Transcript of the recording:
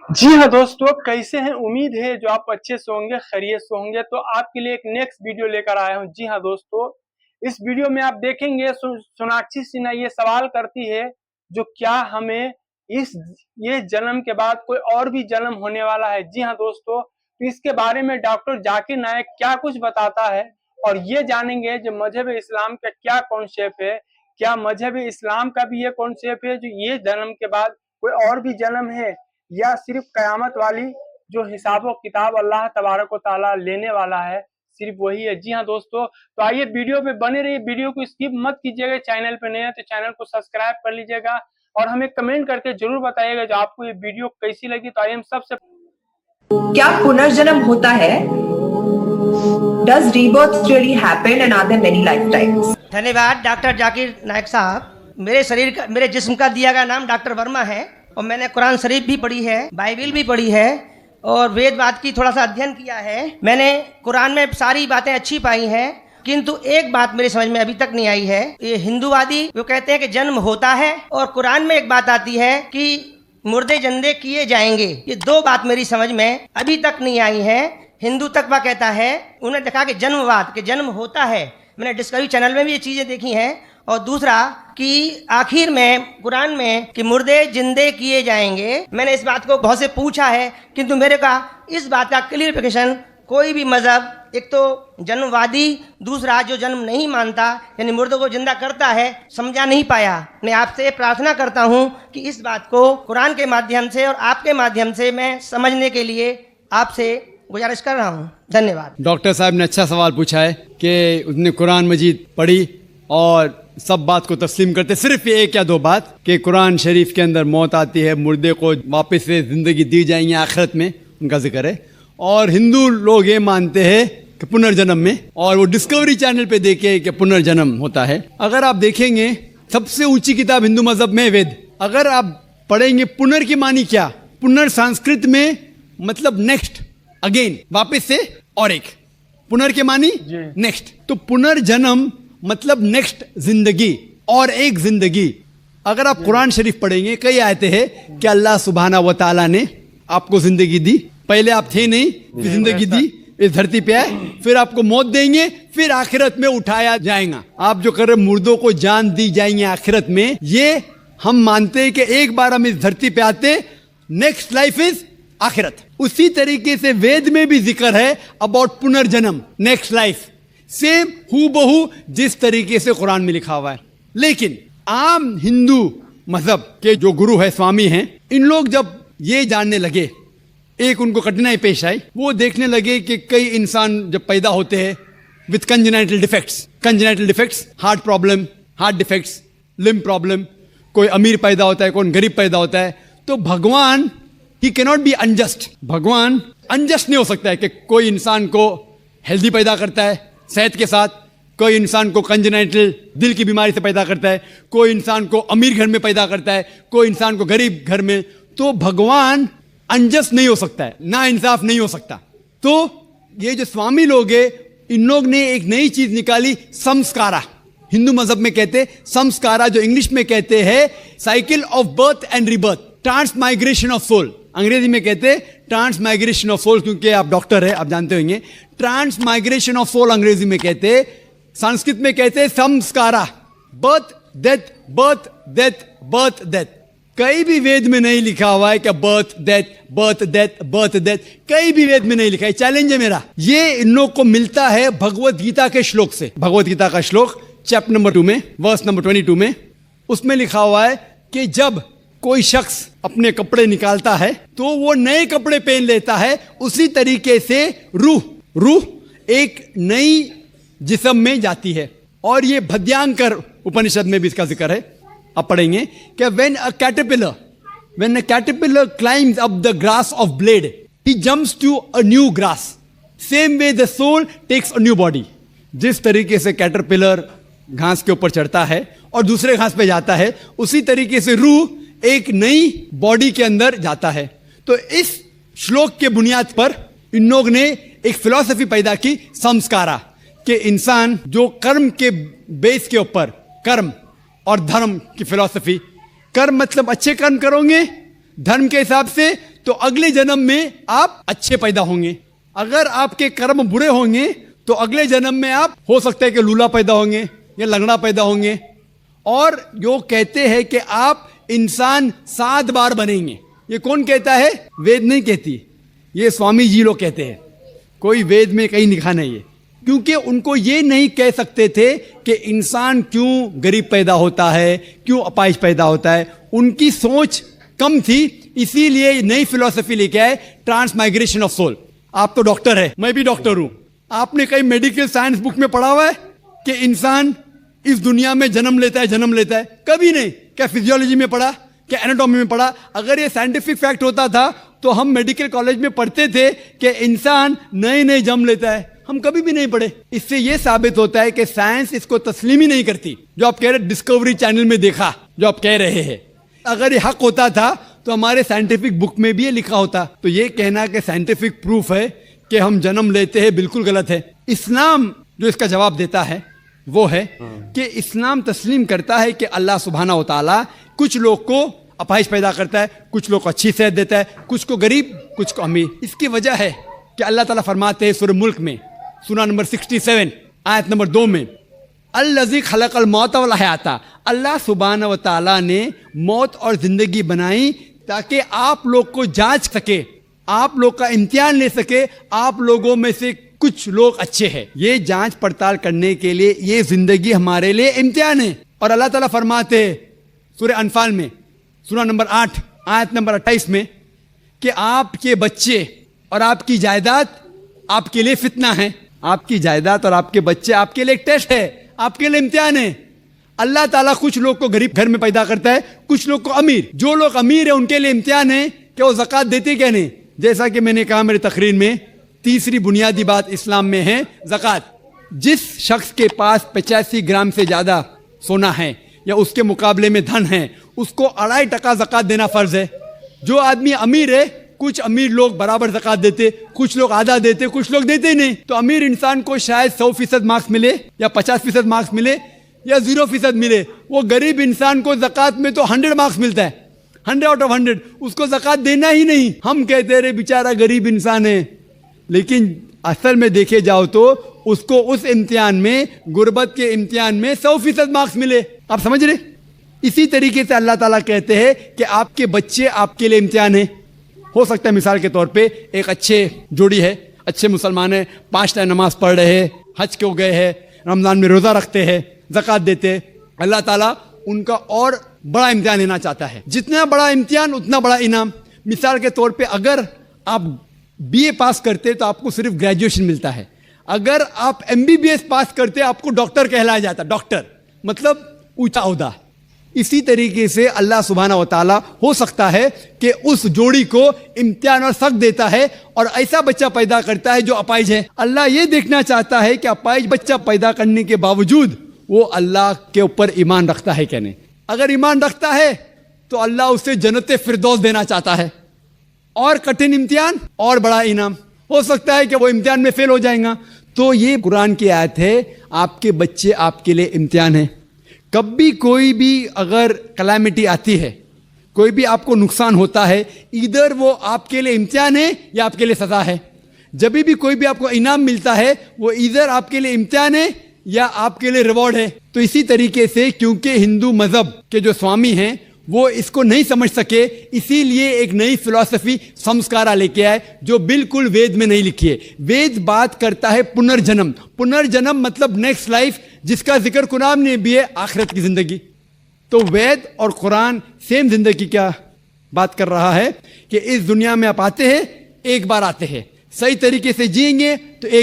जी हाँ दोस्तों, कैसे हैं? उम्मीद है जो आप अच्छे से होंगे, खैरियत से होंगे। तो आपके लिए एक नेक्स्ट वीडियो लेकर आया हूँ। जी हाँ दोस्तों, इस वीडियो में आप देखेंगे सोनाक्षी सिन्हा ये सवाल करती है जो क्या हमें इस ये जन्म के बाद कोई और भी जन्म होने वाला है। जी हाँ दोस्तों, तो इसके बारे में डॉक्टर जाकिर नायक क्या कुछ बताता है और ये जानेंगे जो मजहब इस्लाम का क्या कॉन्सेप्ट है। क्या मजहब इस्लाम का भी ये कॉन्सेप्ट है जो ये जन्म के बाद कोई और भी जन्म है या सिर्फ कयामत वाली जो हिसाब व किताब अल्लाह तबारक व ताला लेने वाला है सिर्फ वही है। जी हाँ दोस्तों, तो आइए वीडियो पे बने रहिए, वीडियो को स्किप मत कीजिएगा। चैनल पे नए हैं तो चैनल को सब्सक्राइब कर लीजिएगा और हमें कमेंट करके जरूर बताइएगा जो आपको ये वीडियो कैसी लगी। तो आइए हम सबसे क्या पुनर्जन्म होता है? Does rebirth really happen and are there many lifetimes? धन्यवाद डॉक्टर जाकिर नायक साहब। मेरे जिस्म का दिया गया नाम डॉक्टर वर्मा है और मैंने कुरान शरीफ भी पढ़ी है, बाइबिल भी पढ़ी है और वेदवाद की थोड़ा सा अध्ययन किया है। मैंने कुरान में सारी बातें अच्छी पाई हैं, किंतु एक बात मेरी समझ में अभी तक नहीं आई है। ये हिंदूवादी वो कहते हैं कि जन्म होता है और कुरान में एक बात आती है कि मुर्दे जंदे किए जाएंगे। ये दो बात मेरी समझ में अभी तक नहीं आई है। हिंदू तकवा कहता है, उन्हें देखा कि जन्मवाद के जन्म होता है। मैंने डिस्कवरी चैनल में भी ये चीज़ें देखी हैं। और दूसरा कि आखिर में कुरान में कि मुर्दे जिंदे किए जाएंगे। मैंने इस बात को बहुत से पूछा है, किंतु मेरे का इस बात का क्लियरिफिकेशन कोई भी मजहब, एक तो जन्मवादी, दूसरा जो जन्म नहीं मानता यानी मुर्दों को जिंदा करता है, समझा नहीं पाया। मैं आपसे प्रार्थना करता हूँ कि इस बात को कुरान के माध्यम से और आपके माध्यम से मैं समझने के लिए आपसे गुजारिश कर रहा हूँ। धन्यवाद। डॉक्टर साहब ने अच्छा सवाल पूछा है कि उसने कुरान मजीद पढ़ी और सब बात को तस्लीम करते, सिर्फ ये एक या दो बात कि कुरान शरीफ के अंदर मौत आती है, मुर्दे को वापस से ज़िंदगी दी जाएंगी आखिरत में, उनका जिक्र है। और हिंदू लोग ये मानते हैं कि पुनर्जन्म में, और वो डिस्कवरी चैनल पे देखे कि पुनर्जन्म होता है। अगर आप देखेंगे सबसे ऊंची किताब हिंदू मजहब में वेद, अगर आप पढ़ेंगे पुनर की मानी क्या, पुनर संस्कृत में मतलब नेक्स्ट, अगेन, वापस से, और एक पुनर के मानी नेक्स्ट। तो पुनर्जन्म मतलब नेक्स्ट जिंदगी और एक जिंदगी। अगर आप कुरान शरीफ पढ़ेंगे, कई आयते हैं कि अल्लाह सुब्हाना व ताला ने आपको जिंदगी दी, पहले आप थे नहीं, फिर जिंदगी दी, इस धरती पे आए, फिर आपको मौत देंगे, फिर आखिरत में उठाया जाएगा। आप जो कर रहे मुर्दों को जान दी जाएंगे आखिरत में, ये हम मानते हैं कि एक बार हम इस धरती पे आते, नेक्स्ट लाइफ इज आखिरत। उसी तरीके से वेद में भी जिक्र है अबाउट पुनर्जन्म, नेक्स्ट लाइफ, सेम हूबहू जिस तरीके से कुरान में लिखा हुआ है। लेकिन आम हिंदू मजहब के जो गुरु है, स्वामी हैं, इन लोग जब ये जानने लगे, एक उनको कठिनाई पेश आई। वो देखने लगे कि कई इंसान जब पैदा होते हैं with congenital defects, heart problem, heart defects, limb problem, कोई अमीर पैदा होता है, कोई गरीब पैदा होता है, तो भगवान ही कैनॉट बी अनजस्ट। भगवान अनजस्ट नहीं हो सकता है कि कोई इंसान को हेल्दी पैदा करता है सेहत के साथ, कोई इंसान को कंजेनाइटल दिल की बीमारी से पैदा करता है, कोई इंसान को अमीर घर में पैदा करता है, कोई इंसान को गरीब घर में। तो भगवान अनजस्ट नहीं हो सकता है, ना इंसाफ नहीं हो सकता। तो ये जो स्वामी लोग हैं, इन लोग ने एक नई चीज निकाली, संस्कारा। हिंदू मजहब में कहते संस्कारा, जो इंग्लिश में कहते हैं cycle of birth and rebirth, transmigration of soul. अंग्रेजी में कहते ट्रांसमाइग्रेशन ऑफ सोल, क्योंकि आप डॉक्टर है, आप जानते होंगे। ट्रांसमाइग्रेशन ऑफ सोल अंग्रेजी में कहते, संस्कृत में कहते संस्कारा, birth death, birth death, birth death. कहीं भी वेद में नहीं लिखा हुआ है कि birth death, birth death, birth death, कहीं भी वेद में नहीं लिखा है। चैलेंज है मेरा, ये इन लोग को मिलता है भगवत गीता के श्लोक से। भगवत गीता का श्लोक चैप्टर नंबर 2 में, वर्स नंबर 22 में, उसमें लिखा हुआ है कि जब कोई शख्स अपने कपड़े निकालता है तो वो नए कपड़े पहन लेता है, उसी तरीके से रूह एक नई जिस्म में जाती है। और ये भद्यांकर उपनिषद में भी इसका जिक्र है, आप पढ़ेंगे कि when a caterpillar climbs up the grass of blade, he jumps to a new grass. Same way the soul takes a new body. जिस तरीके से कैटरपिलर घास के ऊपर चढ़ता है और दूसरे घास पे जाता है, उसी तरीके से रूह एक नई बॉडी के अंदर जाता है। तो इस श्लोक के बुनियाद पर इन लोग ने एक फिलॉसफी पैदा की, संस्कारा, कि इंसान जो कर्म के बेस के ऊपर, कर्म और धर्म की फिलॉसफी, कर्म मतलब अच्छे कर्म करोगे धर्म के हिसाब से तो अगले जन्म में आप अच्छे पैदा होंगे। अगर आपके कर्म बुरे होंगे तो अगले जन्म में आप हो सकता है कि लूला पैदा होंगे या लंगड़ा पैदा होंगे। और जो कहते हैं कि आप इंसान 7 बार बनेंगे, ये कौन कहता है? वेद नहीं कहती, ये स्वामी जी लोग कहते हैं। कोई वेद में कहीं लिखा नहीं है, क्योंकि उनको ये नहीं कह सकते थे कि इंसान क्यों गरीब पैदा होता है, क्यों अपाहिज पैदा होता है। उनकी सोच कम थी, इसीलिए नई फिलॉसफी लेके आए, ट्रांसमाइग्रेशन ऑफ सोल। आप तो डॉक्टर है, मैं भी डॉक्टर हूं। आपने कहीं मेडिकल साइंस बुक में पढ़ा हुआ है कि इंसान इस दुनिया में जन्म लेता है? कभी नहीं। क्या फिजियोलॉजी में पढ़ा, क्या एनाटॉमी में पढ़ा? अगर ये साइंटिफिक फैक्ट होता था तो हम मेडिकल कॉलेज में पढ़ते थे कि इंसान नए जन्म लेता है। हम कभी भी नहीं पढ़े। इससे यह साबित होता है कि साइंस इसको तस्लीम ही नहीं करती। जो आप कह रहे डिस्कवरी चैनल में देखा, जो आप कह रहे हैं, अगर ये हक होता था तो हमारे साइंटिफिक बुक में भी ये लिखा होता। तो ये कहना कि साइंटिफिक प्रूफ है कि हम जन्म लेते हैं, बिल्कुल गलत है। इस्लाम जो इसका जवाब देता है वो है कि इस्लाम तस्लीम करता है कि अल्लाह सुब्हाना व तआला कुछ लोग को अपाहिज पैदा करता है, कुछ लोग को अच्छी सेहत देता है, कुछ को गरीब, कुछ को अमीर। इसकी वजह है कि अल्लाह ताला फरमाते हैं सूरह मुल्क में, सूरा नंबर 67 आयत नंबर 2 में, अल्लज़ी खलक़ल मौत वल हयाता, अल्लाह सुब्हाना व तआला ने मौत और जिंदगी बनाई ताकि आप लोग को जांच सके, आप लोग का इम्तिहान ले सके, आप लोगों में से कुछ लोग अच्छे हैं। ये जांच पड़ताल करने के लिए ये जिंदगी हमारे लिए इम्तिहान है। और अल्लाह ताला फरमाते हैं सूरह अनफाल में, सूरा नंबर 8 आयत नंबर 28 में, कि आपके बच्चे और आपकी जायदाद आपके लिए फितना है। आपकी जायदाद और आपके बच्चे आपके लिए एक टेस्ट है, आपके लिए इम्तिहान है। अल्लाह ताला कुछ लोग को गरीब घर में पैदा करता है, कुछ लोग को अमीर। जो लोग अमीर है उनके लिए इम्तिहान है कि वो ज़कात देते क्या नहीं। जैसा कि मैंने कहा मेरी तकरीर में, तीसरी बुनियादी बात इस्लाम में है ज़कात। जिस शख्स के पास 85 ग्राम से ज़्यादा सोना है या उसके मुकाबले में धन है, उसको 2.5% ज़कात देना फ़र्ज़ है। जो आदमी अमीर है, कुछ अमीर लोग बराबर ज़कात देते, कुछ लोग आधा देते, कुछ लोग देते नहीं। तो अमीर इंसान को शायद 100% मार्क्स मिले या 50% मार्क्स मिले या 0% मिले। वो गरीब इंसान को ज़कात में तो 100 मार्क्स मिलता है, 100 आउट ऑफ 100। उसको ज़कात देना ही नहीं। हम कहते रहे बेचारा गरीब इंसान है, लेकिन असल में देखे जाओ तो उसको उस इम्तिहान में, गुर्बत के इम्तिहान में 100% मार्क्स मिले। आप समझ रहे? इसी तरीके से अल्लाह ताला कहते हैं कि आपके बच्चे आपके लिए इम्तिहान है। हो सकता है मिसाल के तौर पे एक अच्छे जोड़ी है, अच्छे मुसलमान है, 5 टाइम नमाज पढ़ रहे हैं, हज को गए हैं, रमज़ान में रोज़ा रखते हैं, ज़कात देते हैं। अल्लाह ताला उनका और बड़ा इम्तिहान लेना चाहता है। जितना बड़ा इम्तिहान उतना बड़ा इनाम। मिसाल के तौर पे अगर आप BA पास करते तो आपको सिर्फ ग्रेजुएशन मिलता है। अगर आप MBBS पास करते आपको डॉक्टर कहलाया जाता। डॉक्टर मतलब ऊंचा ओहदा। इसी तरीके से अल्लाह सुब्हाना व तआला हो सकता है कि उस जोड़ी को इम्तिहान और सख्त देता है और ऐसा बच्चा पैदा करता है जो अपाहिज है। अल्लाह ये देखना चाहता है कि अपाहिज बच्चा पैदा करने के बावजूद वो अल्लाह के ऊपर ईमान रखता है क्या नहीं। अगर ईमान रखता है तो अल्लाह उसे जन्नत फिरदौस देना चाहता है। और कठिन इम्तिहान और बड़ा इनाम। हो सकता है कि वो इम्तिहान में फेल हो जाएगा। तो ये कुरान की आयत है, आपके बच्चे आपके लिए इम्तिहान है। कभी कोई भी अगर कलामिटी आती है, कोई भी आपको नुकसान होता है, इधर वो आपके लिए इम्तिहान है या आपके लिए सज़ा है। जब भी कोई भी आपको इनाम मिलता है, वो इधर आपके लिए इम्तिहान है या आपके लिए रिवॉर्ड है। तो इसी तरीके से क्योंकि हिंदू मज़हब के जो स्वामी हैं वो इसको नहीं समझ सके, इसीलिए एक नई फिलॉसफी संस्कारा लेके आए जो बिल्कुल वेद में नहीं लिखी है। वेद बात करता है पुनर्जन्म। पुनर्जन्म मतलब नेक्स्ट लाइफ, जिसका जिक्र कुरान में भी है, आखिरत की जिंदगी। तो वेद और कुरान सेम जिंदगी क्या बात कर रहा है कि इस दुनिया में आप आते हैं, एक बार आते हैं, सही तरीके से जिएंगे तो एक